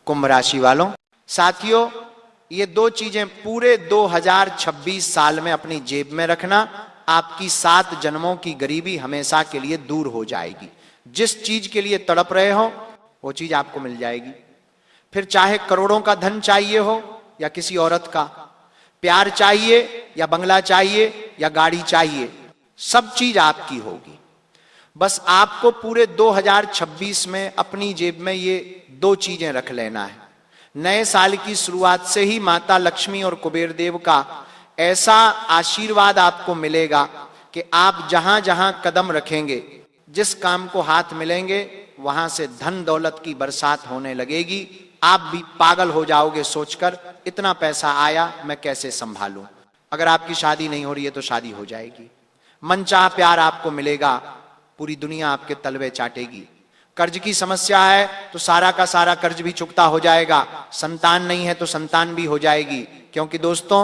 कुंभ राशि वालों, साथियों, ये दो चीजें पूरे 2026 साल में अपनी जेब में रखना, आपकी 7 जन्मों की गरीबी हमेशा के लिए दूर हो जाएगी। जिस चीज के लिए तड़प रहे हो वो चीज आपको मिल जाएगी। फिर चाहे करोड़ों का धन चाहिए हो या किसी औरत का, प्यार चाहिए या बंगला चाहिए या गाड़ी चाहिए, सब चीज आपकी होगी। बस आपको पूरे 2026 में अपनी जेब में ये दो चीजें रख लेना है। नए साल की शुरुआत से ही माता लक्ष्मी और कुबेर देव का ऐसा आशीर्वाद आपको मिलेगा कि आप जहां जहां कदम रखेंगे, जिस काम को हाथ मिलेंगे, वहां से धन दौलत की बरसात होने लगेगी। आप भी पागल हो जाओगे सोचकर, इतना पैसा आया मैं कैसे संभालूं। अगर आपकी शादी नहीं हो रही है तो शादी हो जाएगी। मनचाहा प्यार आपको मिलेगा, पूरी दुनिया आपके तलवे चाटेगी। कर्ज की समस्या है तो सारा का सारा कर्ज भी चुकता हो जाएगा। संतान नहीं है तो संतान भी हो जाएगी। क्योंकि दोस्तों,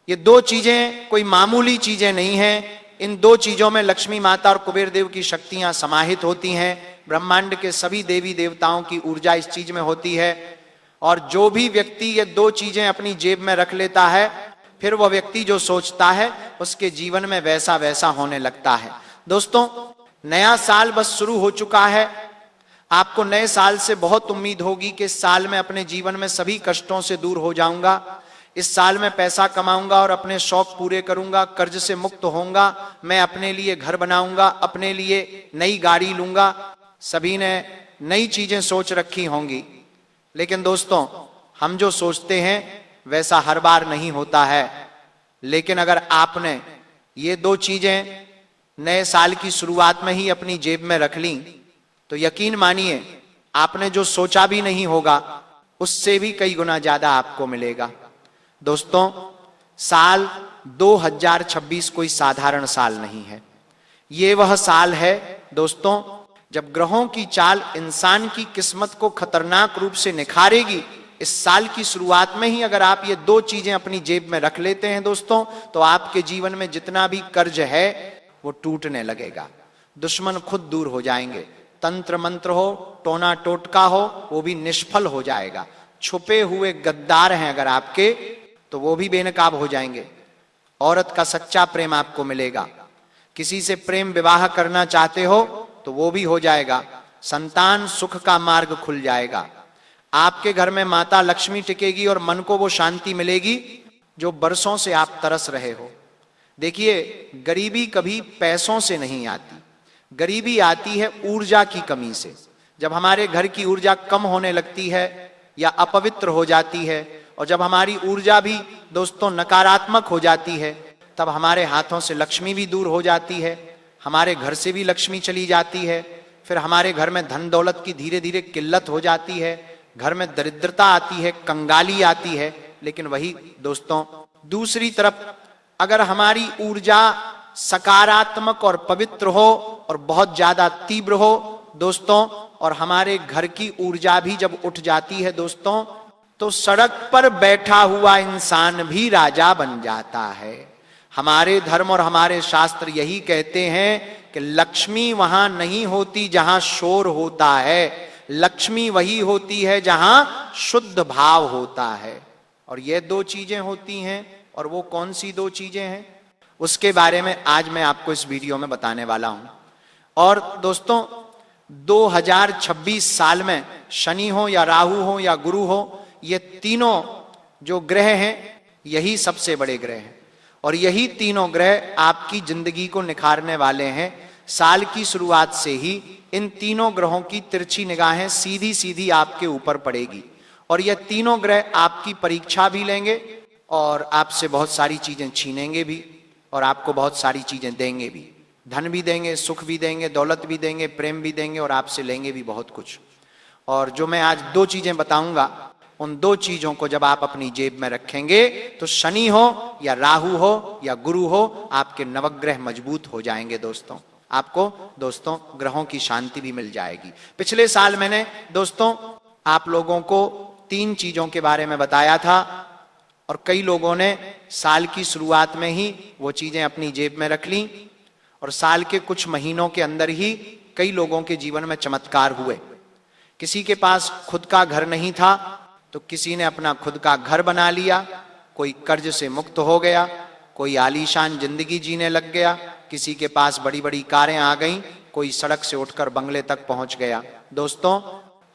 ये दो चीजें कोई मामूली चीजें नहीं हैं। इन दो चीजों में लक्ष्मी माता और कुबेर देव की शक्तियां समाहित होती हैं। ब्रह्मांड के सभी देवी देवताओं की ऊर्जा इस चीज में होती है। और जो भी व्यक्ति ये दो चीजें अपनी जेब में रख लेता है, फिर वह व्यक्ति जो सोचता है उसके जीवन में वैसा वैसा होने लगता है। दोस्तों, नया साल बस शुरू हो चुका है। आपको नए साल से बहुत उम्मीद होगी कि इस साल में अपने जीवन में सभी कष्टों से दूर हो जाऊंगा, इस साल में पैसा कमाऊंगा और अपने शौक पूरे करूंगा, कर्ज से मुक्त होऊंगा, मैं अपने लिए घर बनाऊंगा, अपने लिए नई गाड़ी लूंगा। सभी ने नई चीजें सोच रखी होंगी, लेकिन दोस्तों, हम जो सोचते हैं वैसा हर बार नहीं होता है। लेकिन अगर आपने ये दो चीजें नए साल की शुरुआत में ही अपनी जेब में रख ली तो यकीन मानिए, आपने जो सोचा भी नहीं होगा उससे भी कई गुना ज्यादा आपको मिलेगा। दोस्तों, साल 2026 कोई साधारण साल नहीं है। ये वह साल है दोस्तों, जब ग्रहों की चाल इंसान की किस्मत को खतरनाक रूप से निखारेगी। इस साल की शुरुआत में ही अगर आप ये दो चीजें अपनी जेब में रख लेते हैं दोस्तों, तो आपके जीवन में जितना भी कर्ज है वो टूटने लगेगा। दुश्मन खुद दूर हो जाएंगे। तंत्र मंत्र हो, टोना टोटका हो, वो भी निष्फल हो जाएगा। छुपे हुए गद्दार हैं अगर आपके, तो वो भी बेनकाब हो जाएंगे। औरत का सच्चा प्रेम आपको मिलेगा। किसी से प्रेम विवाह करना चाहते हो तो वो भी हो जाएगा। संतान सुख का मार्ग खुल जाएगा। आपके घर में माता लक्ष्मी टिकेगी और मन को वो शांति मिलेगी जो बरसों से आप तरस रहे हो। देखिए, गरीबी कभी पैसों से नहीं आती, गरीबी आती है ऊर्जा की कमी से। जब हमारे घर की ऊर्जा कम होने लगती है या अपवित्र हो जाती है, और जब हमारी ऊर्जा भी दोस्तों नकारात्मक हो जाती है, तब हमारे हाथों से लक्ष्मी भी दूर हो जाती है, हमारे घर से भी लक्ष्मी चली जाती है। फिर हमारे घर में धन दौलत की धीरे धीरे किल्लत हो जाती है, घर में दरिद्रता आती है, कंगाली आती है। लेकिन वही दोस्तों, दूसरी तरफ अगर हमारी ऊर्जा सकारात्मक और पवित्र हो और बहुत ज्यादा तीव्र हो दोस्तों, और हमारे घर की ऊर्जा भी जब उठ जाती है दोस्तों, तो सड़क पर बैठा हुआ इंसान भी राजा बन जाता है। हमारे धर्म और हमारे शास्त्र यही कहते हैं कि लक्ष्मी वहां नहीं होती जहां शोर होता है, लक्ष्मी वही होती है जहां शुद्ध भाव होता है। और ये दो चीजें होती हैं, और वो कौन सी दो चीजें हैं उसके बारे में आज मैं आपको इस वीडियो में बताने वाला हूं। और दोस्तों, 2026 साल में शनि हो या राहु हो या गुरु हो, ये तीनों जो ग्रह हैं यही सबसे बड़े ग्रह हैं, और यही तीनों ग्रह आपकी जिंदगी को निखारने वाले हैं। साल की शुरुआत से ही इन तीनों ग्रहों की तिरछी निगाहें सीधी सीधी आपके ऊपर पड़ेगी, और ये तीनों ग्रह आपकी परीक्षा भी लेंगे और आपसे बहुत सारी चीजें छीनेंगे भी, और आपको बहुत सारी चीजें देंगे भी। धन भी देंगे, सुख भी देंगे, दौलत भी देंगे, प्रेम भी देंगे, और आपसे लेंगे भी बहुत कुछ। और जो मैं आज दो चीजें बताऊंगा, उन दो चीजों को जब आप अपनी जेब में रखेंगे तो शनि हो या राहु हो या गुरु हो, आपके नवग्रह मजबूत हो जाएंगे दोस्तों। आपको दोस्तों ग्रहों की शांति भी मिल जाएगी। पिछले साल मैंने दोस्तों आप लोगों को 3 चीजों के बारे में बताया था, और कई लोगों ने साल की शुरुआत में ही वो चीजें अपनी जेब में रख ली, और साल के कुछ महीनों के अंदर ही कई लोगों के जीवन में चमत्कार हुए। किसी के पास खुद का घर नहीं था, तो किसी ने अपना खुद का घर बना लिया, कोई कर्ज से मुक्त हो गया, कोई आलीशान जिंदगी जीने लग गया, किसी के पास बड़ी बड़ी कारें आ गईं, कोई सड़क से उठकर बंगले तक पहुंच गया। दोस्तों,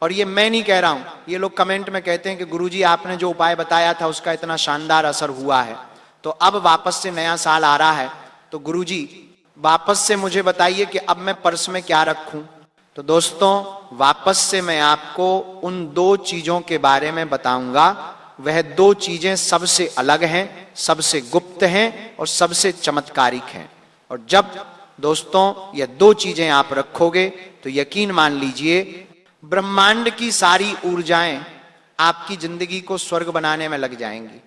और ये मैं नहीं कह रहा हूं, ये लोग कमेंट में कहते हैं कि गुरुजी आपने जो उपाय बताया था उसका इतना शानदार असर हुआ है, तो अब वापस से नया साल आ रहा है, तो गुरुजी वापस से मुझे बताइए कि अब मैं पर्स में क्या रखूं। तो दोस्तों, वापस से मैं आपको उन दो चीजों के बारे में बताऊंगा। वह दो चीजें सबसे अलग हैं, सबसे गुप्त हैं और सबसे चमत्कारिक हैं। और जब दोस्तों ये दो चीजें आप रखोगे तो यकीन मान लीजिए ब्रह्मांड की सारी ऊर्जाएं आपकी जिंदगी को स्वर्ग बनाने में लग जाएंगी।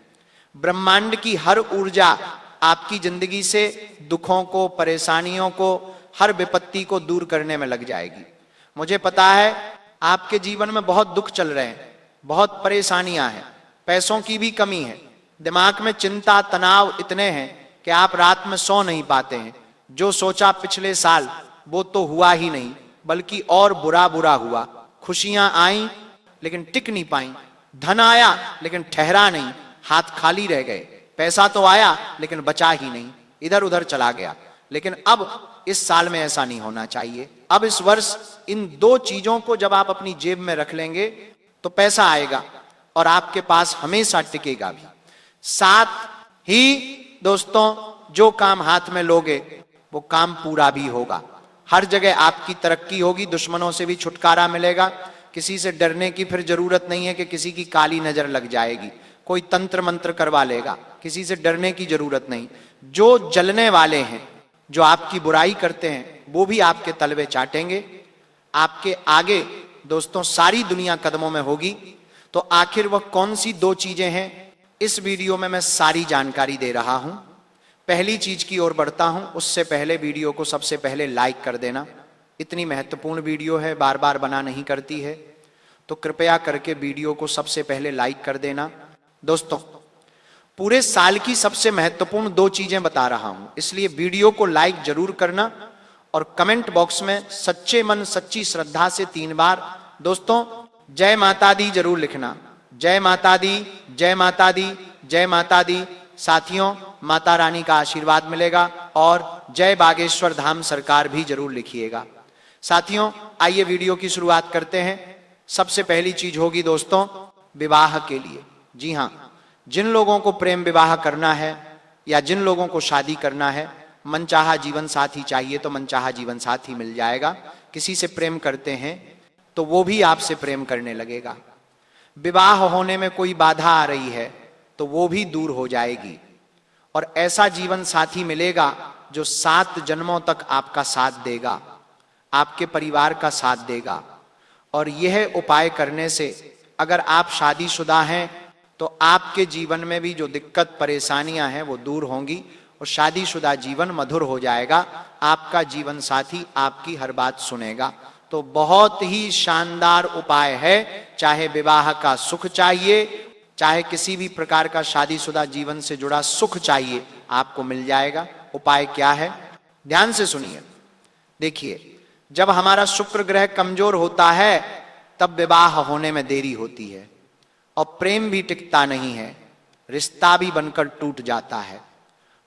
ब्रह्मांड की हर ऊर्जा आपकी जिंदगी से दुखों को, परेशानियों को, हर विपत्ति को दूर करने में लग जाएगी। मुझे पता है आपके जीवन में बहुत दुख चल रहे हैं, बहुत परेशानियां हैं, पैसों की भी कमी है, दिमाग में चिंता तनाव इतने हैं कि आप रात में सो नहीं पाते हैं। जो सोचा पिछले साल वो तो हुआ ही नहीं, बल्कि और बुरा बुरा हुआ। खुशियां आई लेकिन टिक नहीं पाई, धन आया लेकिन ठहरा नहीं, हाथ खाली रह गए, पैसा तो आया लेकिन बचा ही नहीं, इधर उधर चला गया। लेकिन अब इस साल में ऐसा नहीं होना चाहिए। अब इस वर्ष इन दो चीजों को जब आप अपनी जेब में रख लेंगे तो पैसा आएगा और आपके पास हमेशा टिकेगा भी। साथ ही दोस्तों, जो काम हाथ में लोगे वो काम पूरा भी होगा। हर जगह आपकी तरक्की होगी, दुश्मनों से भी छुटकारा मिलेगा, किसी से डरने की फिर जरूरत नहीं है कि किसी की काली नजर लग जाएगी, कोई तंत्र मंत्र करवा लेगा, किसी से डरने की जरूरत नहीं। जो जलने वाले हैं, जो आपकी बुराई करते हैं, वो भी आपके तलवे चाटेंगे। आपके आगे दोस्तों सारी दुनिया कदमों में होगी। तो आखिर वह कौन सी दो चीजें हैं, इस वीडियो में मैं सारी जानकारी दे रहा हूं। पहली चीज की ओर बढ़ता हूं, उससे पहले वीडियो को सबसे पहले लाइक कर देना। इतनी महत्वपूर्ण वीडियो है, बार बार बना नहीं करती है, तो कृपया करके वीडियो को सबसे पहले लाइक कर देना। दोस्तों, पूरे साल की सबसे महत्वपूर्ण दो चीजें बता रहा हूं, इसलिए वीडियो को लाइक जरूर करना और कमेंट बॉक्स में सच्चे मन सच्ची श्रद्धा से 3 बार दोस्तों जय माता दी जरूर लिखना। जय माता दी, जय माता दी, जय माता दी। साथियों, माता रानी का आशीर्वाद मिलेगा। और जय बागेश्वर धाम सरकार भी जरूर लिखिएगा। साथियों, आइए वीडियो की शुरुआत करते हैं। सबसे पहली चीज होगी दोस्तों विवाह के लिए। जी हां, जिन लोगों को प्रेम विवाह करना है या जिन लोगों को शादी करना है, मनचाहा जीवन साथी चाहिए तो मनचाहा जीवन साथी मिल जाएगा। किसी से प्रेम करते हैं तो वो भी आपसे प्रेम करने लगेगा। विवाह होने में कोई बाधा आ रही है तो वो भी दूर हो जाएगी। और ऐसा जीवन साथी मिलेगा जो 7 जन्मों तक आपका साथ देगा, आपके परिवार का साथ देगा। और यह उपाय करने से अगर आप शादीशुदा हैं तो आपके जीवन में भी जो दिक्कत परेशानियां हैं वो दूर होंगी और शादीशुदा जीवन मधुर हो जाएगा। आपका जीवन साथी आपकी हर बात सुनेगा। तो बहुत ही शानदार उपाय है। चाहे विवाह का सुख चाहिए, चाहे किसी भी प्रकार का शादीशुदा जीवन से जुड़ा सुख चाहिए, आपको मिल जाएगा। उपाय क्या है, ध्यान से सुनिए। देखिए, जब हमारा शुक्र ग्रह कमजोर होता है तब विवाह होने में देरी होती है और प्रेम भी टिकता नहीं है, रिश्ता भी बनकर टूट जाता है।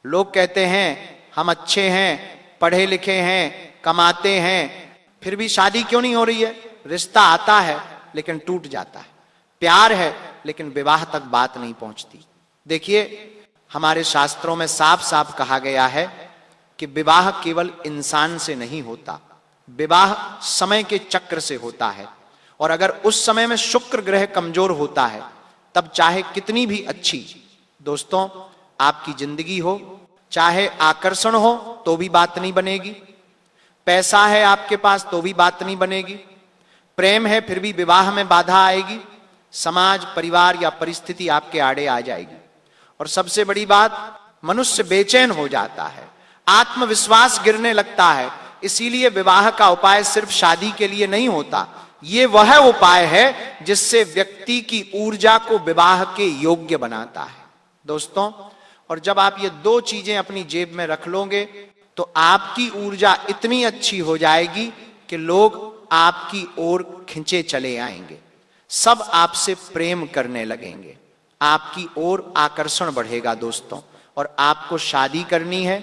लोग कहते हैं हम अच्छे हैं, पढ़े लिखे हैं, कमाते हैं, फिर भी शादी क्यों नहीं हो रही है। रिश्ता आता है लेकिन टूट जाता है, प्यार है लेकिन विवाह तक बात नहीं पहुंचती। देखिए, हमारे शास्त्रों में साफ साफ कहा गया है कि विवाह केवल इंसान से नहीं होता, विवाह समय के चक्र से होता है। और अगर उस समय में शुक्र ग्रह कमजोर होता है तब चाहे कितनी भी अच्छी दोस्तों आपकी जिंदगी हो, चाहे आकर्षण हो तो भी बात नहीं बनेगी, पैसा है आपके पास तो भी बात नहीं बनेगी, प्रेम है फिर भी विवाह में बाधा आएगी, समाज परिवार या परिस्थिति आपके आड़े आ जाएगी। और सबसे बड़ी बात, मनुष्य बेचैन हो जाता है, आत्मविश्वास गिरने लगता है। इसीलिए विवाह का उपाय सिर्फ शादी के लिए नहीं होता, ये वह उपाय है जिससे व्यक्ति की ऊर्जा को विवाह के योग्य बनाता है दोस्तों। और जब आप ये दो चीजें अपनी जेब में रख लोगे तो आपकी ऊर्जा इतनी अच्छी हो जाएगी कि लोग आपकी ओर खिंचे चले आएंगे। सब आपसे प्रेम करने लगेंगे, आपकी ओर आकर्षण बढ़ेगा दोस्तों। और आपको शादी करनी है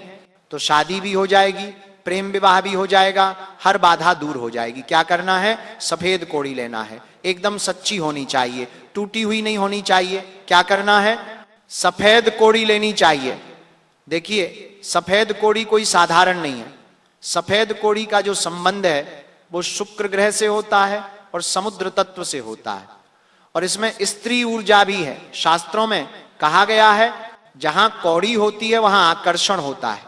तो शादी भी हो जाएगी, प्रेम विवाह भी हो जाएगा, हर बाधा दूर हो जाएगी। क्या करना है? सफेद कोड़ी लेना है, एकदम सच्ची होनी चाहिए, टूटी हुई नहीं होनी चाहिए। क्या करना है? सफेद कोड़ी लेनी चाहिए। देखिए, सफेद कोड़ी कोई साधारण नहीं है। सफेद कोड़ी का जो संबंध है वो शुक्र ग्रह से होता है और समुद्र तत्व से होता है, और इसमें स्त्री ऊर्जा भी है। शास्त्रों में कहा गया है जहां कौड़ी होती है वहां आकर्षण होता है,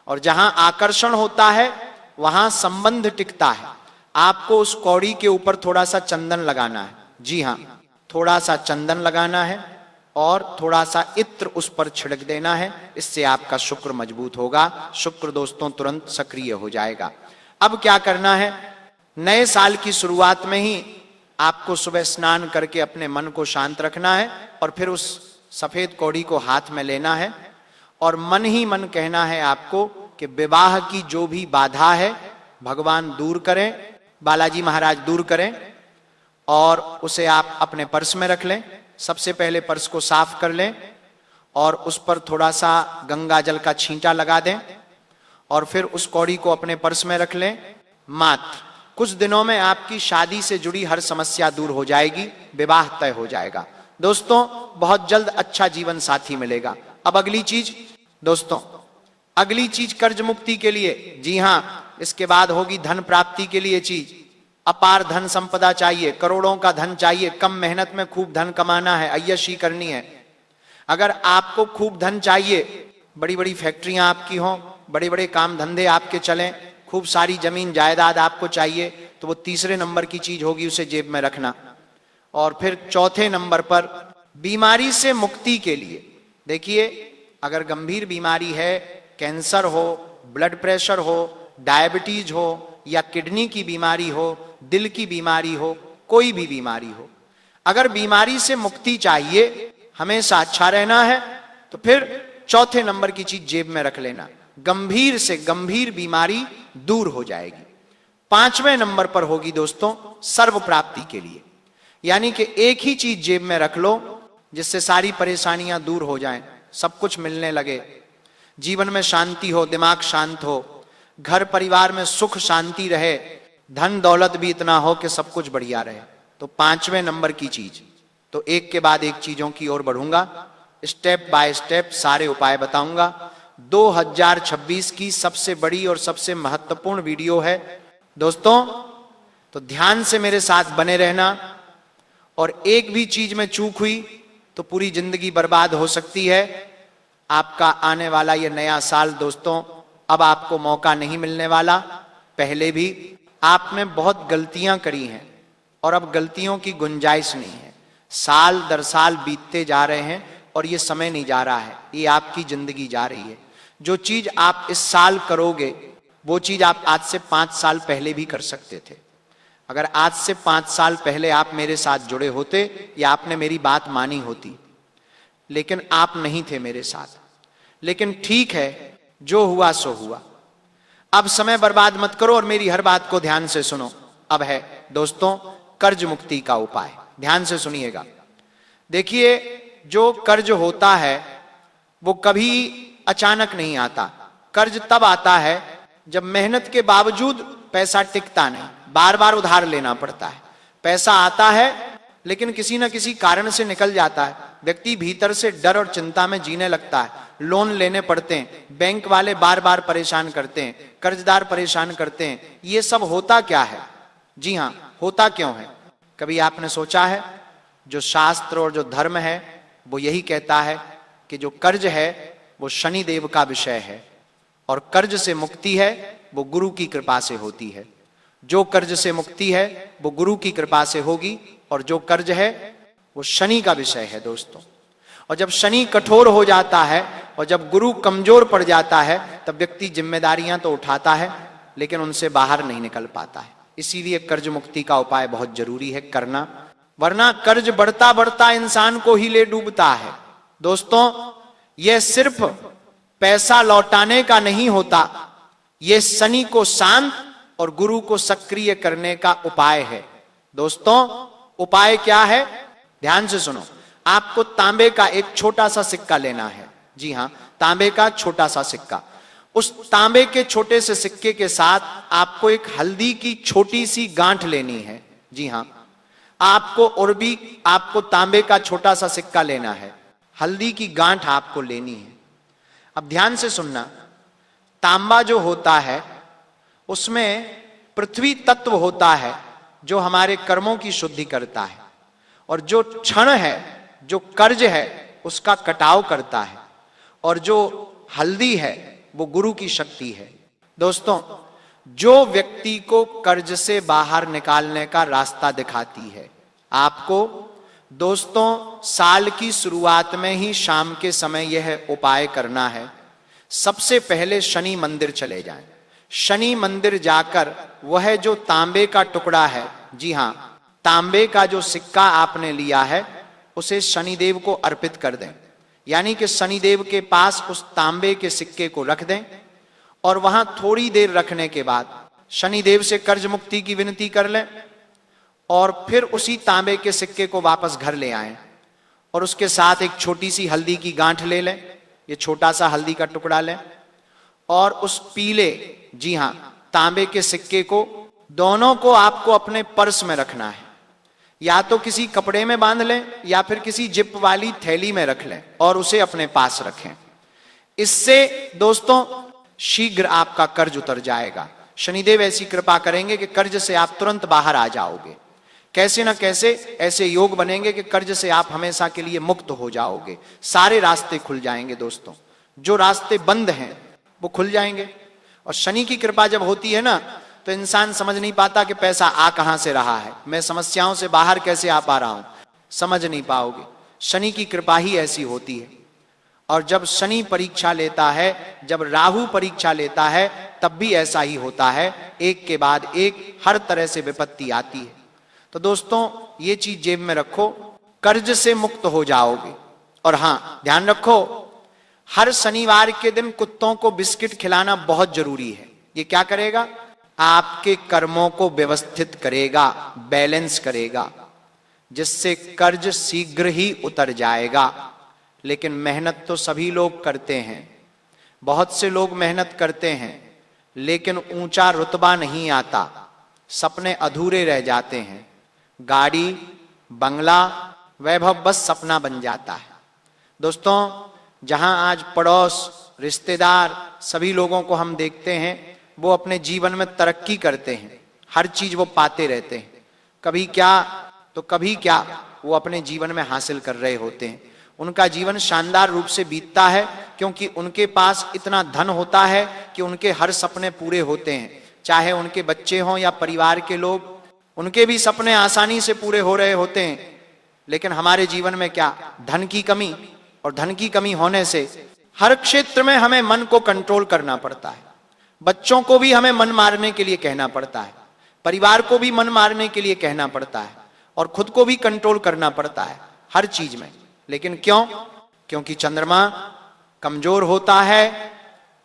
और जहां आकर्षण होता है वहां संबंध टिकता है। आपको उस कौड़ी के ऊपर थोड़ा सा चंदन लगाना है। जी हां, थोड़ा सा चंदन लगाना है और थोड़ा सा इत्र उस पर छिड़क देना है। इससे आपका शुक्र मजबूत होगा। शुक्र दोस्तों तुरंत सक्रिय हो जाएगा। अब क्या करना है? नए साल की शुरुआत में ही आपको सुबह स्नान करके अपने मन को शांत रखना है, और फिर उस सफेद कौड़ी को हाथ में लेना है और मन ही मन कहना है आपको कि विवाह की जो भी बाधा है भगवान दूर करें, बालाजी महाराज दूर करें, और उसे आप अपने पर्स में रख लें। सबसे पहले पर्स को साफ कर लें और उस पर थोड़ा सा गंगा जल का छींटा लगा दें, और फिर उस कौड़ी को अपने पर्स में रख लें। मात्र कुछ दिनों में आपकी शादी से जुड़ी हर समस्या दूर हो जाएगी, विवाह तय हो जाएगा दोस्तों। बहुत जल्द अच्छा जीवन साथी मिलेगा। अब अगली चीज दोस्तों, अगली चीज कर्ज मुक्ति के लिए, जी हां, इसके बाद होगी धन प्राप्ति के लिए चीज। अपार धन संपदा चाहिए, करोड़ों का धन चाहिए, कम मेहनत में खूब धन कमाना है, अय्यशी करनी है। अगर आपको खूब धन चाहिए, बड़ी बड़ी फैक्ट्रियां आपकी हों, बड़े बड़े काम धंधे आपके चलें, खूब सारी जमीन जायदाद आपको चाहिए, तो वो तीसरे नंबर की चीज होगी, उसे जेब में रखना। और फिर चौथे नंबर पर बीमारी से मुक्ति के लिए, देखिए अगर गंभीर बीमारी है, कैंसर हो, ब्लड प्रेशर हो, डायबिटीज हो, या किडनी की बीमारी हो, दिल की बीमारी हो, कोई भी बीमारी हो, अगर बीमारी से मुक्ति चाहिए, हमेशा अच्छा रहना है, तो फिर चौथे नंबर की चीज जेब में रख लेना। गंभीर से गंभीर बीमारी दूर हो जाएगी। पांचवें नंबर पर होगी दोस्तों सर्व प्राप्ति के लिए, यानी कि एक ही चीज जेब में रख लो जिससे सारी परेशानियां दूर हो जाएं, सब कुछ मिलने लगे, जीवन में शांति हो, दिमाग शांत हो, घर परिवार में सुख शांति रहे, धन दौलत भी इतना हो कि सब कुछ बढ़िया रहे। तो पांचवें नंबर की चीज, तो एक के बाद एक चीजों की ओर बढ़ूंगा, स्टेप बाय स्टेप सारे उपाय बताऊंगा। 2026 की सबसे बड़ी और सबसे महत्वपूर्ण वीडियो है दोस्तों, तो ध्यान से मेरे साथ बने रहना। और एक भी चीज में चूक हुई तो पूरी जिंदगी बर्बाद हो सकती है। आपका आने वाला ये नया साल दोस्तों, अब आपको मौका नहीं मिलने वाला। पहले भी आपने बहुत गलतियां करी हैं और अब गलतियों की गुंजाइश नहीं है। साल दर साल बीतते जा रहे हैं और ये समय नहीं जा रहा है, ये आपकी जिंदगी जा रही है। जो चीज आप इस साल करोगे वो चीज आप आज से 5 साल पहले भी कर सकते थे। अगर आज से 5 साल पहले आप मेरे साथ जुड़े होते या आपने मेरी बात मानी होती, लेकिन आप नहीं थे मेरे साथ। लेकिन ठीक है, जो हुआ सो हुआ। अब समय बर्बाद मत करो और मेरी हर बात को ध्यान से सुनो। अब है दोस्तों कर्ज मुक्ति का उपाय, ध्यान से सुनिएगा। देखिए, जो कर्ज होता है वो कभी अचानक नहीं आता। कर्ज तब आता है जब मेहनत के बावजूद पैसा टिकता नहीं, बार बार उधार लेना पड़ता है। पैसा आता है लेकिन किसी न किसी कारण से निकल जाता है। व्यक्ति भीतर से डर और चिंता में जीने लगता है, लोन लेने पड़ते हैं, बैंक वाले बार बार परेशान करते हैं, कर्जदार परेशान करते हैं। ये सब होता क्या है? जी हां, होता क्यों है? कभी आपने सोचा है? जो शास्त्र और जो धर्म है वो यही कहता है कि जो कर्ज है वो शनि देव का विषय है, और कर्ज से मुक्ति है वो गुरु की कृपा से होती है। जो कर्ज से मुक्ति है वो गुरु की कृपा से होगी, और जो कर्ज है वो शनि का विषय है दोस्तों। और जब शनि कठोर हो जाता है और जब गुरु कमजोर पड़ जाता है, तब व्यक्ति जिम्मेदारियां तो उठाता है लेकिन उनसे बाहर नहीं निकल पाता है। इसीलिए कर्ज मुक्ति का उपाय बहुत जरूरी है करना, वरना कर्ज बढ़ता बढ़ता इंसान को ही ले डूबता है। दोस्तों, यह सिर्फ पैसा लौटाने का नहीं होता, यह शनि को शांत और गुरु को सक्रिय करने का उपाय है। दोस्तों, उपाय क्या है, ध्यान से सुनो। आपको तांबे का एक छोटा सा सिक्का लेना है। जी हां, तांबे का छोटा सा सिक्का। उस तांबे के छोटे से सिक्के के साथ आपको एक हल्दी की छोटी सी गांठ लेनी है। जी हां, आपको तांबे का छोटा सा सिक्का लेना है, हल्दी की गांठ आपको लेनी है। अब ध्यान से सुनना, तांबा जो होता है उसमें पृथ्वी तत्व होता है जो हमारे कर्मों की शुद्धि करता है, और जो क्षण है, जो कर्ज है, उसका कटाव करता है, और जो हल्दी है वो गुरु की शक्ति है। दोस्तों, जो व्यक्ति को कर्ज से बाहर निकालने का रास्ता दिखाती है, आपको दोस्तों साल की शुरुआत में ही शाम के समय यह उपाय करना है। सबसे पहले शनि मंदिर चले जाएं। शनि मंदिर जाकर वह जो तांबे का टुकड़ा है, जी हां, तांबे का जो सिक्का आपने लिया है, उसे शनिदेव को अर्पित कर दें। यानी कि शनिदेव के पास उस तांबे के सिक्के को रख दें, और वहां थोड़ी देर रखने के बाद शनिदेव से कर्ज मुक्ति की विनती कर लें, और फिर उसी तांबे के सिक्के को वापस घर ले आएं, और उसके साथ एक छोटी सी हल्दी की गांठ ले लें। ये छोटा सा हल्दी का टुकड़ा लें, और उस पीले, जी हां, तांबे के सिक्के को, दोनों को आपको अपने पर्स में रखना है। या तो किसी कपड़े में बांध लें या फिर किसी जिप वाली थैली में रख लें और उसे अपने पास रखें। इससे दोस्तों शीघ्र आपका कर्ज उतर जाएगा। शनिदेव ऐसी कृपा करेंगे कि कर्ज से आप तुरंत बाहर आ जाओगे। कैसे ना कैसे ऐसे योग बनेंगे कि कर्ज से आप हमेशा के लिए मुक्त हो जाओगे। सारे रास्ते खुल जाएंगे दोस्तों, जो रास्ते बंद हैं वो खुल जाएंगे। और शनि की कृपा जब होती है ना, तो इंसान समझ नहीं पाता कि पैसा आ कहां से रहा है, मैं समस्याओं से बाहर कैसे आ पा रहा हूं, समझ नहीं पाओगे। शनि की कृपा ही ऐसी होती है। और जब शनि परीक्षा लेता है, जब राहु परीक्षा लेता है, तब भी ऐसा ही होता है। एक के बाद एक हर तरह से विपत्ति आती है। तो दोस्तों ये चीज जेब में रखो, कर्ज से मुक्त हो जाओगे। और हां, ध्यान रखो, हर शनिवार के दिन कुत्तों को बिस्किट खिलाना बहुत जरूरी है। ये क्या करेगा, आपके कर्मों को व्यवस्थित करेगा, बैलेंस करेगा, जिससे कर्ज शीघ्र ही उतर जाएगा। लेकिन मेहनत तो सभी लोग करते हैं, बहुत से लोग मेहनत करते हैं, लेकिन ऊंचा रुतबा नहीं आता, सपने अधूरे रह जाते हैं। गाड़ी, बंगला, वैभव बस सपना बन जाता है। दोस्तों, जहां आज पड़ोस, रिश्तेदार, सभी लोगों को हम देखते हैं, वो अपने जीवन में तरक्की करते हैं, हर चीज वो पाते रहते हैं, कभी क्या तो कभी क्या वो अपने जीवन में हासिल कर रहे होते हैं। उनका जीवन शानदार रूप से बीतता है, क्योंकि उनके पास इतना धन होता है कि उनके हर सपने पूरे होते हैं। चाहे उनके बच्चे हों या परिवार के लोग, उनके भी सपने आसानी से पूरे हो रहे होते हैं। लेकिन हमारे जीवन में क्या, धन की कमी, और धन की कमी होने से हर क्षेत्र में हमें मन को कंट्रोल करना पड़ता है। बच्चों को भी हमें मन मारने के लिए कहना पड़ता है, परिवार को भी मन मारने के लिए कहना पड़ता है, और खुद को भी कंट्रोल करना पड़ता है हर चीज में। लेकिन क्यों? क्योंकि चंद्रमा कमजोर होता है,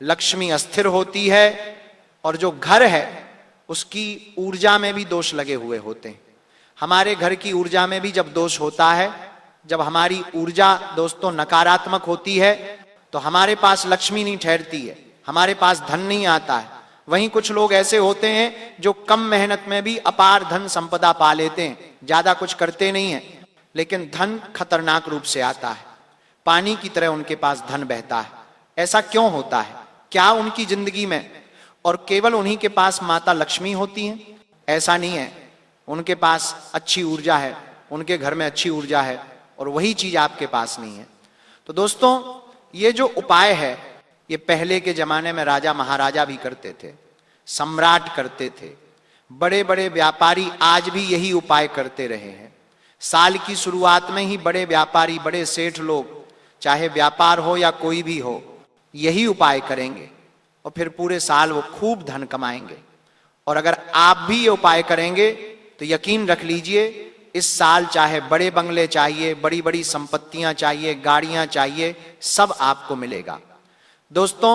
लक्ष्मी अस्थिर होती है, और जो घर है उसकी ऊर्जा में भी दोष लगे हुए होते हैं। हमारे घर की ऊर्जा में भी जब दोष होता है, जब हमारी ऊर्जा दोस्तों नकारात्मक होती है, तो हमारे पास लक्ष्मी नहीं ठहरती है, हमारे पास धन नहीं आता है। वहीं कुछ लोग ऐसे होते हैं जो कम मेहनत में भी अपार धन संपदा पा लेते हैं, ज्यादा कुछ करते नहीं है, लेकिन धन खतरनाक रूप से आता है, पानी की तरह उनके पास धन बहता है। ऐसा क्यों होता है? क्या उनकी जिंदगी में और केवल उन्हीं के पास माता लक्ष्मी होती हैं? ऐसा नहीं है, उनके पास अच्छी ऊर्जा है, उनके घर में अच्छी ऊर्जा है, और वही चीज आपके पास नहीं है। तो दोस्तों ये जो उपाय है, ये पहले के जमाने में राजा महाराजा भी करते थे, सम्राट करते थे, बड़े बड़े व्यापारी आज भी यही उपाय करते रहे हैं। साल की शुरुआत में ही बड़े व्यापारी, बड़े सेठ लोग, चाहे व्यापार हो या कोई भी हो, यही उपाय करेंगे, और फिर पूरे साल वो खूब धन कमाएंगे। और अगर आप भी ये उपाय करेंगे तो यकीन रख लीजिए, इस साल चाहे बड़े बंगले चाहिए, बड़ी बड़ी संपत्तियां चाहिए, गाड़ियां चाहिए, सब आपको मिलेगा। दोस्तों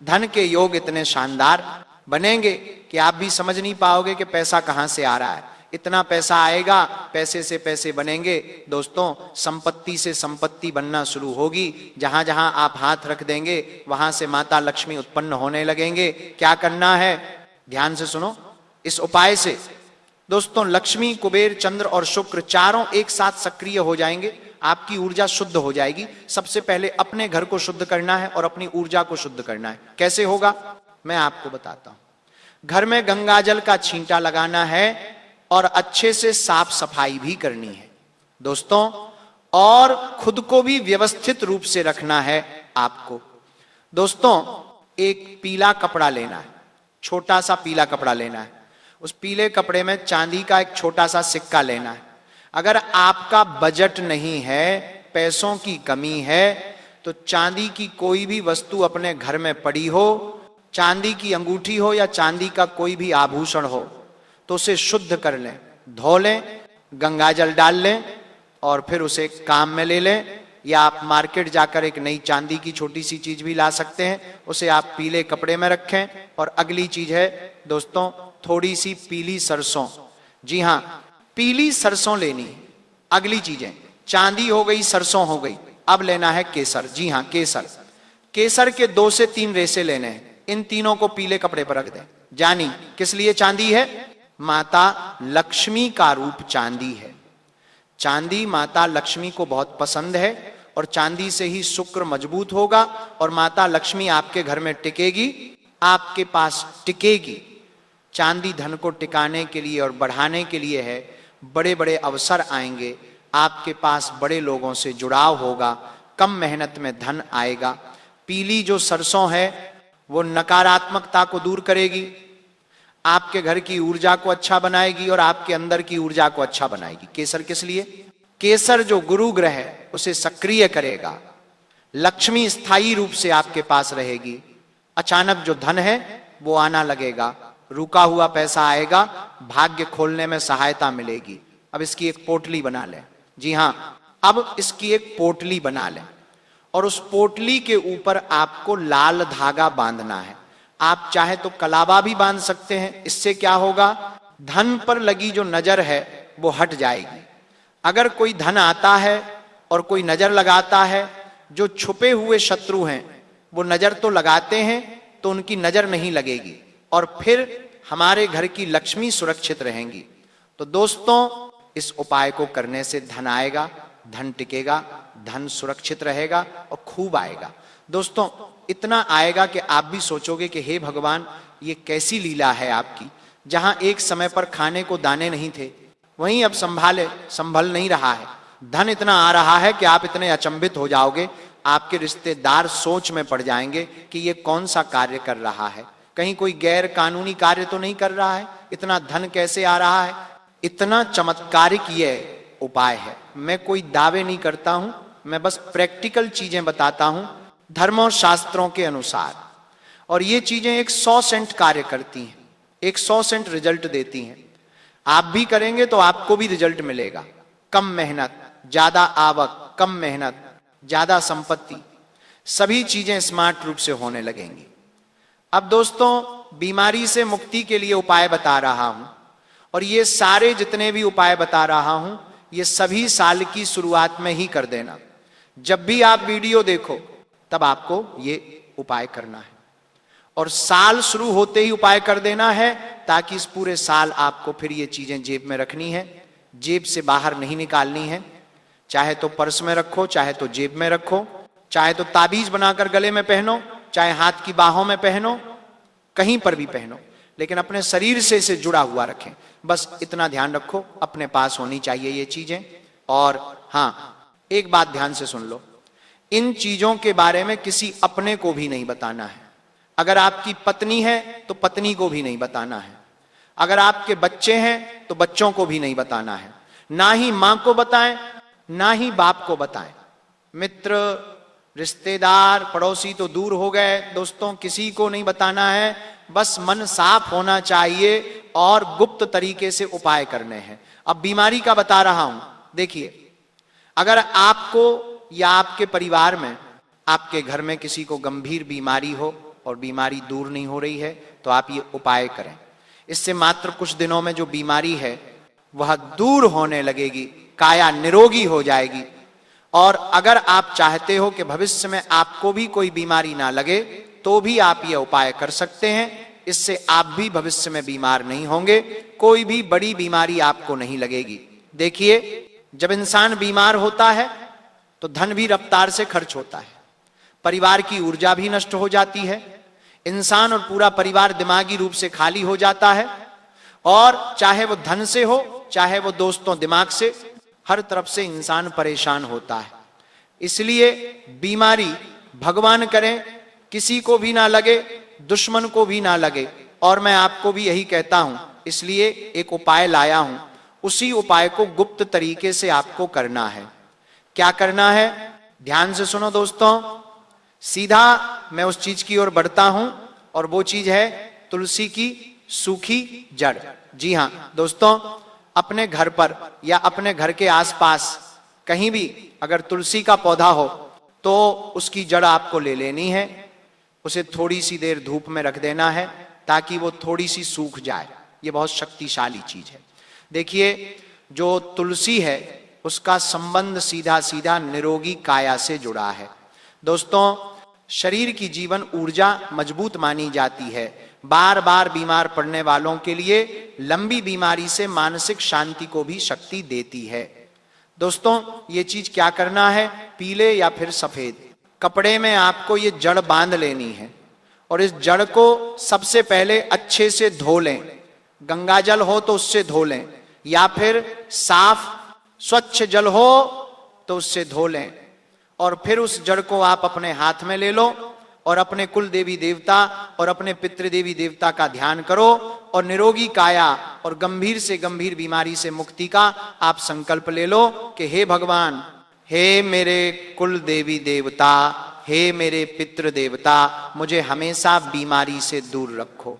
धन के योग इतने शानदार बनेंगे कि आप भी समझ नहीं पाओगे कि पैसा कहां से आ रहा है। इतना पैसा आएगा, पैसे से पैसे बनेंगे। दोस्तों, संपत्ति से संपत्ति बनना शुरू होगी। जहां जहां आप हाथ रख देंगे वहां से माता लक्ष्मी उत्पन्न होने लगेंगे। क्या करना है, ध्यान से सुनो। इस उपाय से दोस्तों लक्ष्मी, कुबेर, चंद्र और शुक्र चारों एक साथ सक्रिय हो जाएंगे। आपकी ऊर्जा शुद्ध हो जाएगी। सबसे पहले अपने घर को शुद्ध करना है और अपनी ऊर्जा को शुद्ध करना है। कैसे होगा, मैं आपको बताता हूं। घर में गंगा जल का छींटा लगाना है और अच्छे से साफ सफाई भी करनी है दोस्तों, और खुद को भी व्यवस्थित रूप से रखना है आपको। दोस्तों, एक पीला कपड़ा लेना है, छोटा सा पीला कपड़ा लेना है। उस पीले कपड़े में चांदी का एक छोटा सा सिक्का लेना है। अगर आपका बजट नहीं है, पैसों की कमी है, तो चांदी की कोई भी वस्तु अपने घर में पड़ी हो, चांदी की अंगूठी हो या चांदी का कोई भी आभूषण हो, तो उसे शुद्ध कर लें, धो लें, गंगा जल डाल लें और फिर उसे काम में ले लें। या आप मार्केट जाकर एक नई चांदी की छोटी सी चीज भी ला सकते हैं, उसे आप पीले कपड़े में रखें। और अगली चीज है दोस्तों, थोड़ी सी पीली सरसों। जी हां, पीली सरसों लेनी। अगली चीजें, चांदी हो गई, सरसों हो गई, अब लेना है केसर। जी हां, केसर। केसर के 2 से 3 रेसे लेने हैं। इन तीनों को पीले कपड़े पर रख दें। जानी किस लिए चांदी है, माता लक्ष्मी का रूप चांदी है। चांदी माता लक्ष्मी को बहुत पसंद है और चांदी से ही शुक्र मजबूत होगा और माता लक्ष्मी आपके घर में टिकेगी, आपके पास टिकेगी। चांदी धन को टिकाने के लिए और बढ़ाने के लिए है। बड़े बड़े अवसर आएंगे, आपके पास बड़े लोगों से जुड़ाव होगा, कम मेहनत में धन आएगा। पीली जो सरसों है वो नकारात्मकता को दूर करेगी, आपके घर की ऊर्जा को अच्छा बनाएगी और आपके अंदर की ऊर्जा को अच्छा बनाएगी। केसर किस लिए, केसर जो गुरु ग्रह है उसे सक्रिय करेगा, लक्ष्मी स्थायी रूप से आपके पास रहेगी, अचानक जो धन है वो आना लगेगा, रुका हुआ पैसा आएगा, भाग्य खोलने में सहायता मिलेगी। अब इसकी एक पोटली बना लें। जी हां, अब इसकी एक पोटली बना लें और उस पोटली के ऊपर आपको लाल धागा बांधना है। आप चाहे तो कलावा भी बांध सकते हैं। इससे क्या होगा, धन पर लगी जो नजर है वो हट जाएगी। अगर कोई धन आता है और कोई नजर लगाता है, जो छुपे हुए शत्रु हैं वो नजर तो लगाते हैं तो उनकी नजर नहीं लगेगी और फिर हमारे घर की लक्ष्मी सुरक्षित रहेंगी। तो दोस्तों, इस उपाय को करने से धन आएगा, धन टिकेगा, धन सुरक्षित रहेगा और खूब आएगा। दोस्तों, इतना आएगा कि आप भी सोचोगे कि हे भगवान, ये कैसी लीला है आपकी। जहां एक समय पर खाने को दाने नहीं थे, वहीं अब संभल नहीं रहा है। धन इतना आ रहा है कि आप इतने अचंभित हो जाओगे, आपके रिश्तेदार सोच में पड़ जाएंगे कि ये कौन सा कार्य कर रहा है, कहीं कोई गैर कानूनी कार्य तो नहीं कर रहा है, इतना धन कैसे आ रहा है। इतना चमत्कारिक ये उपाय है। मैं कोई दावे नहीं करता हूं, मैं बस प्रैक्टिकल चीजें बताता हूं धर्म और शास्त्रों के अनुसार। और ये चीजें 100% कार्य करती हैं, 100% रिजल्ट देती हैं। आप भी करेंगे तो आपको भी रिजल्ट मिलेगा। कम मेहनत, ज्यादा आवक, कम मेहनत, ज्यादा संपत्ति, सभी चीजें स्मार्ट रूप से होने लगेंगी। अब दोस्तों, बीमारी से मुक्ति के लिए उपाय बता रहा हूं और ये सारे जितने भी उपाय बता रहा हूं, ये सभी साल की शुरुआत में ही कर देना। जब भी आप वीडियो देखो तब आपको ये उपाय करना है और साल शुरू होते ही उपाय कर देना है, ताकि इस पूरे साल आपको फिर ये चीजें जेब में रखनी है, जेब से बाहर नहीं निकालनी है। चाहे तो पर्स में रखो, चाहे तो जेब में रखो, चाहे तो ताबीज बनाकर गले में पहनो, चाहे हाथ की बाहों में पहनो, कहीं पर भी पहनो, लेकिन अपने शरीर से इसे जुड़ा हुआ रखें। बस इतना ध्यान रखो, अपने पास होनी चाहिए ये चीजें। और हां, एक बात ध्यान से सुन लो, इन चीजों के बारे में किसी अपने को भी नहीं बताना है। अगर आपकी पत्नी है तो पत्नी को भी नहीं बताना है, अगर आपके बच्चे हैं तो बच्चों को भी नहीं बताना है, ना ही मां को बताएं, ना ही बाप को बताएं। मित्र, रिश्तेदार, पड़ोसी तो दूर हो गए दोस्तों, किसी को नहीं बताना है। बस मन साफ होना चाहिए और गुप्त तरीके से उपाय करने हैं। अब बीमारी का बता रहा हूं, देखिए, अगर आपको या आपके परिवार में, आपके घर में किसी को गंभीर बीमारी हो और बीमारी दूर नहीं हो रही है, तो आप ये उपाय करें। इससे मात्र कुछ दिनों में जो बीमारी है वह दूर होने लगेगी, काया निरोगी हो जाएगी। और अगर आप चाहते हो कि भविष्य में आपको भी कोई बीमारी ना लगे, तो भी आप ये उपाय कर सकते हैं। इससे आप भी भविष्य में बीमार नहीं होंगे, कोई भी बड़ी बीमारी आपको नहीं लगेगी। देखिए, जब इंसान बीमार होता है तो धन भी रफ्तार से खर्च होता है, परिवार की ऊर्जा भी नष्ट हो जाती है, इंसान और पूरा परिवार दिमागी रूप से खाली हो जाता है, और चाहे वो धन से हो चाहे वो दोस्तों दिमाग से, हर तरफ से इंसान परेशान होता है। इसलिए बीमारी भगवान करें किसी को भी ना लगे, दुश्मन को भी ना लगे। और मैं आपको भी यही कहता हूं, इसलिए एक उपाय लाया हूं। उसी उपाय को गुप्त तरीके से आपको करना है। क्या करना है, ध्यान से सुनो दोस्तों। सीधा मैं उस चीज की ओर बढ़ता हूं, और वो चीज है तुलसी की सूखी जड़। जी हां दोस्तों, अपने घर पर या अपने घर के आसपास कहीं भी अगर तुलसी का पौधा हो तो उसकी जड़ आपको ले लेनी है, उसे थोड़ी सी देर धूप में रख देना है ताकि वो थोड़ी सी सूख जाए। ये बहुत शक्तिशाली चीज है। देखिए, जो तुलसी है उसका संबंध सीधा सीधा निरोगी काया से जुड़ा है। दोस्तों, शरीर की जीवन ऊर्जा मजबूत मानी जाती है। बार बार बीमार पड़ने वालों के लिए लंबी बीमारी से मानसिक शांति को भी शक्ति देती है। दोस्तों, ये चीज क्या करना है, पीले या फिर सफेद कपड़े में आपको ये जड़ बांध लेनी है, और इस जड़ को सबसे पहले अच्छे से धो लें। गंगा जल हो तो उससे धो लें, या फिर साफ स्वच्छ जल हो तो उससे धो लें। और फिर उस जड़ को आप अपने हाथ में ले लो और अपने कुल देवी देवता और अपने पितृ देवी देवता का ध्यान करो, और निरोगी काया और गंभीर से गंभीर बीमारी से मुक्ति का आप संकल्प ले लो कि हे भगवान, हे मेरे कुल देवी देवता, हे मेरे पितृ देवता, मुझे हमेशा बीमारी से दूर रखो,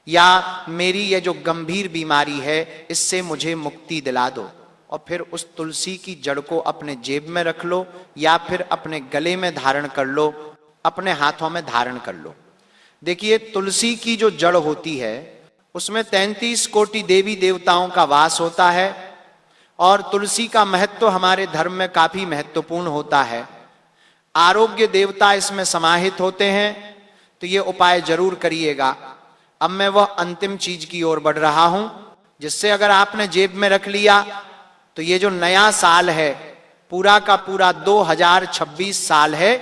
या मेरी ये जो गंभीर बीमारी है इससे मुझे मुक्ति दिला दो। और फिर उस तुलसी की जड़ को अपने जेब में रख लो, या फिर अपने गले में धारण कर लो, अपने हाथों में धारण कर लो। देखिए, तुलसी की जो जड़ होती है उसमें 33 कोटि देवी देवताओं का वास होता है, और तुलसी का महत्व हमारे धर्म में काफी महत्वपूर्ण होता है। आरोग्य देवता इसमें समाहित होते हैं, तो ये उपाय जरूर करिएगा। अब मैं वह अंतिम चीज की ओर बढ़ रहा हूं, जिससे अगर आपने जेब में रख लिया तो ये जो नया साल है, पूरा का पूरा 2026 साल है,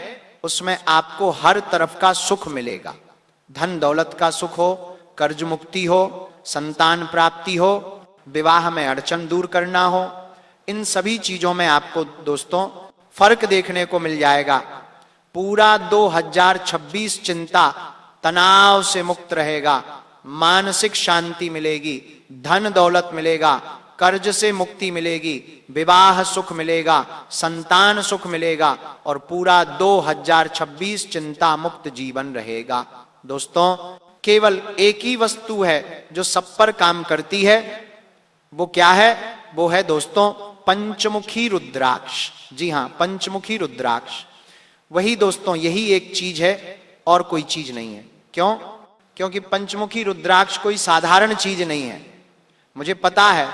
उसमें आपको हर तरफ का सुख मिलेगा। धन दौलत का सुख हो, कर्ज मुक्ति हो, संतान प्राप्ति हो, विवाह में अड़चन दूर करना हो, इन सभी चीजों में आपको दोस्तों फर्क देखने को मिल जाएगा। पूरा 2026 चिंता तनाव से मुक्त रहेगा, मानसिक शांति मिलेगी, धन दौलत मिलेगा, कर्ज से मुक्ति मिलेगी, विवाह सुख मिलेगा, संतान सुख मिलेगा, और पूरा 2026 चिंता मुक्त जीवन रहेगा। दोस्तों, केवल एक ही वस्तु है जो सब पर काम करती है। वो क्या है? वो है दोस्तों पंचमुखी रुद्राक्ष। जी हां, पंचमुखी रुद्राक्ष। वही दोस्तों, यही एक चीज है और कोई चीज नहीं है। क्यों? क्योंकि पंचमुखी रुद्राक्ष कोई साधारण चीज नहीं है। मुझे पता है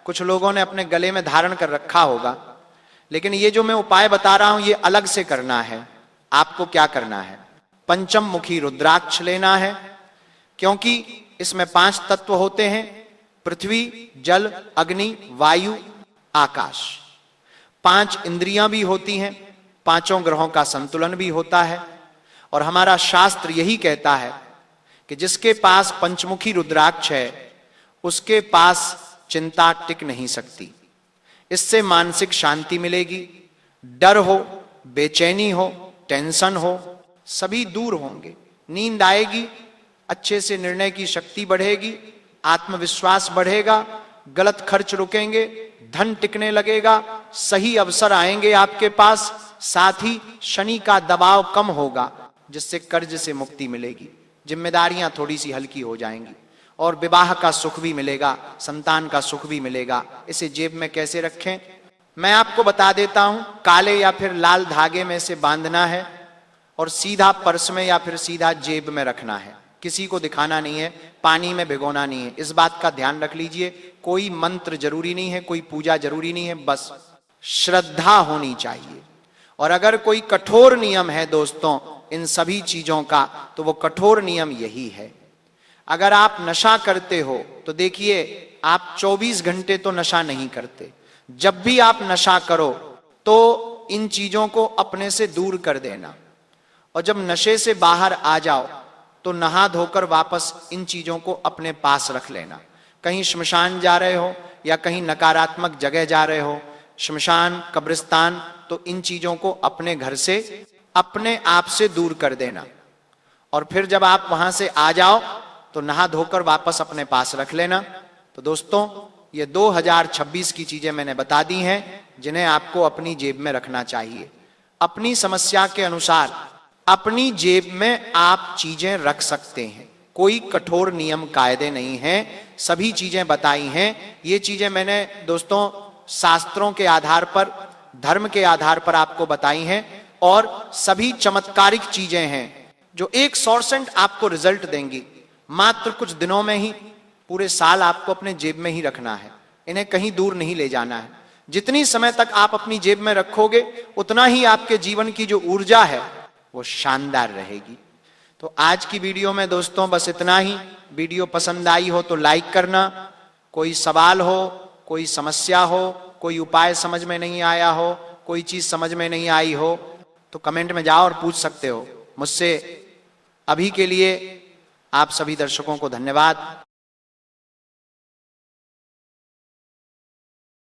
कुछ लोगों ने अपने गले में धारण कर रखा होगा, लेकिन ये जो मैं उपाय बता रहा हूं ये अलग से करना है। आपको क्या करना है? पंचम मुखी रुद्राक्ष लेना है, क्योंकि इसमें 5 तत्व होते हैं, पृथ्वी, जल, अग्नि, वायु, आकाश। 5 इंद्रियां भी होती हैं, 5 ग्रहों का संतुलन भी होता है। और हमारा शास्त्र यही कहता है कि जिसके पास पंचमुखी रुद्राक्ष है उसके पास चिंता टिक नहीं सकती। इससे मानसिक शांति मिलेगी, डर हो, बेचैनी हो, टेंशन हो, सभी दूर होंगे, नींद आएगी, अच्छे से निर्णय की शक्ति बढ़ेगी, आत्मविश्वास बढ़ेगा, गलत खर्च रुकेंगे, धन टिकने लगेगा, सही अवसर आएंगे आपके पास, साथ ही शनि का दबाव कम होगा, जिससे कर्ज से मुक्ति मिलेगी, जिम्मेदारियां थोड़ी सी हल्की हो जाएंगी, और विवाह का सुख भी मिलेगा, संतान का सुख भी मिलेगा। इसे जेब में कैसे रखें मैं आपको बता देता हूं। काले या फिर लाल धागे में से बांधना है और सीधा पर्स में या फिर सीधा जेब में रखना है। किसी को दिखाना नहीं है, पानी में भिगोना नहीं है। इस बात का ध्यान रख लीजिए। कोई मंत्र जरूरी नहीं है, कोई पूजा जरूरी नहीं है, बस श्रद्धा होनी चाहिए। और अगर कोई कठोर नियम है दोस्तों इन सभी चीजों का, तो वो कठोर नियम यही है। अगर आप नशा करते हो तो देखिए, आप 24 घंटे तो नशा नहीं करते। जब भी आप नशा करो तो इन चीजों को अपने से दूर कर देना, और जब नशे से बाहर आ जाओ तो नहा धोकर वापस इन चीजों को अपने पास रख लेना। कहीं श्मशान जा रहे हो या कहीं नकारात्मक जगह जा रहे हो, श्मशान, कब्रिस्तान, तो इन चीजों को अपने घर से, अपने आप से दूर कर देना। और फिर जब आप वहां से आ जाओ तो नहा धोकर वापस अपने पास रख लेना। तो दोस्तों, ये 2026 की चीजें मैंने बता दी हैं जिन्हें आपको अपनी जेब में रखना चाहिए। अपनी समस्या के अनुसार अपनी जेब में आप चीजें रख सकते हैं। कोई कठोर नियम कायदे नहीं हैं, सभी चीजें बताई हैं। ये चीजें मैंने दोस्तों शास्त्रों के आधार पर, धर्म के आधार पर आपको बताई हैं, और सभी चमत्कारिक चीजें हैं जो 100% आपको रिजल्ट देंगी। मात्र कुछ दिनों में ही, पूरे साल आपको अपने जेब में ही रखना है, इन्हें कहीं दूर नहीं ले जाना है। जितनी समय तक आप अपनी जेब में रखोगे उतना ही आपके जीवन की जो ऊर्जा है वो शानदार रहेगी। तो आज की वीडियो में दोस्तों बस इतना ही। वीडियो पसंद आई हो तो लाइक करना। कोई सवाल हो, कोई समस्या हो, कोई उपाय समझ में नहीं आया हो, कोई चीज समझ में नहीं आई हो तो कमेंट में जाओ और पूछ सकते हो मुझसे। अभी के लिए आप सभी दर्शकों को धन्यवाद।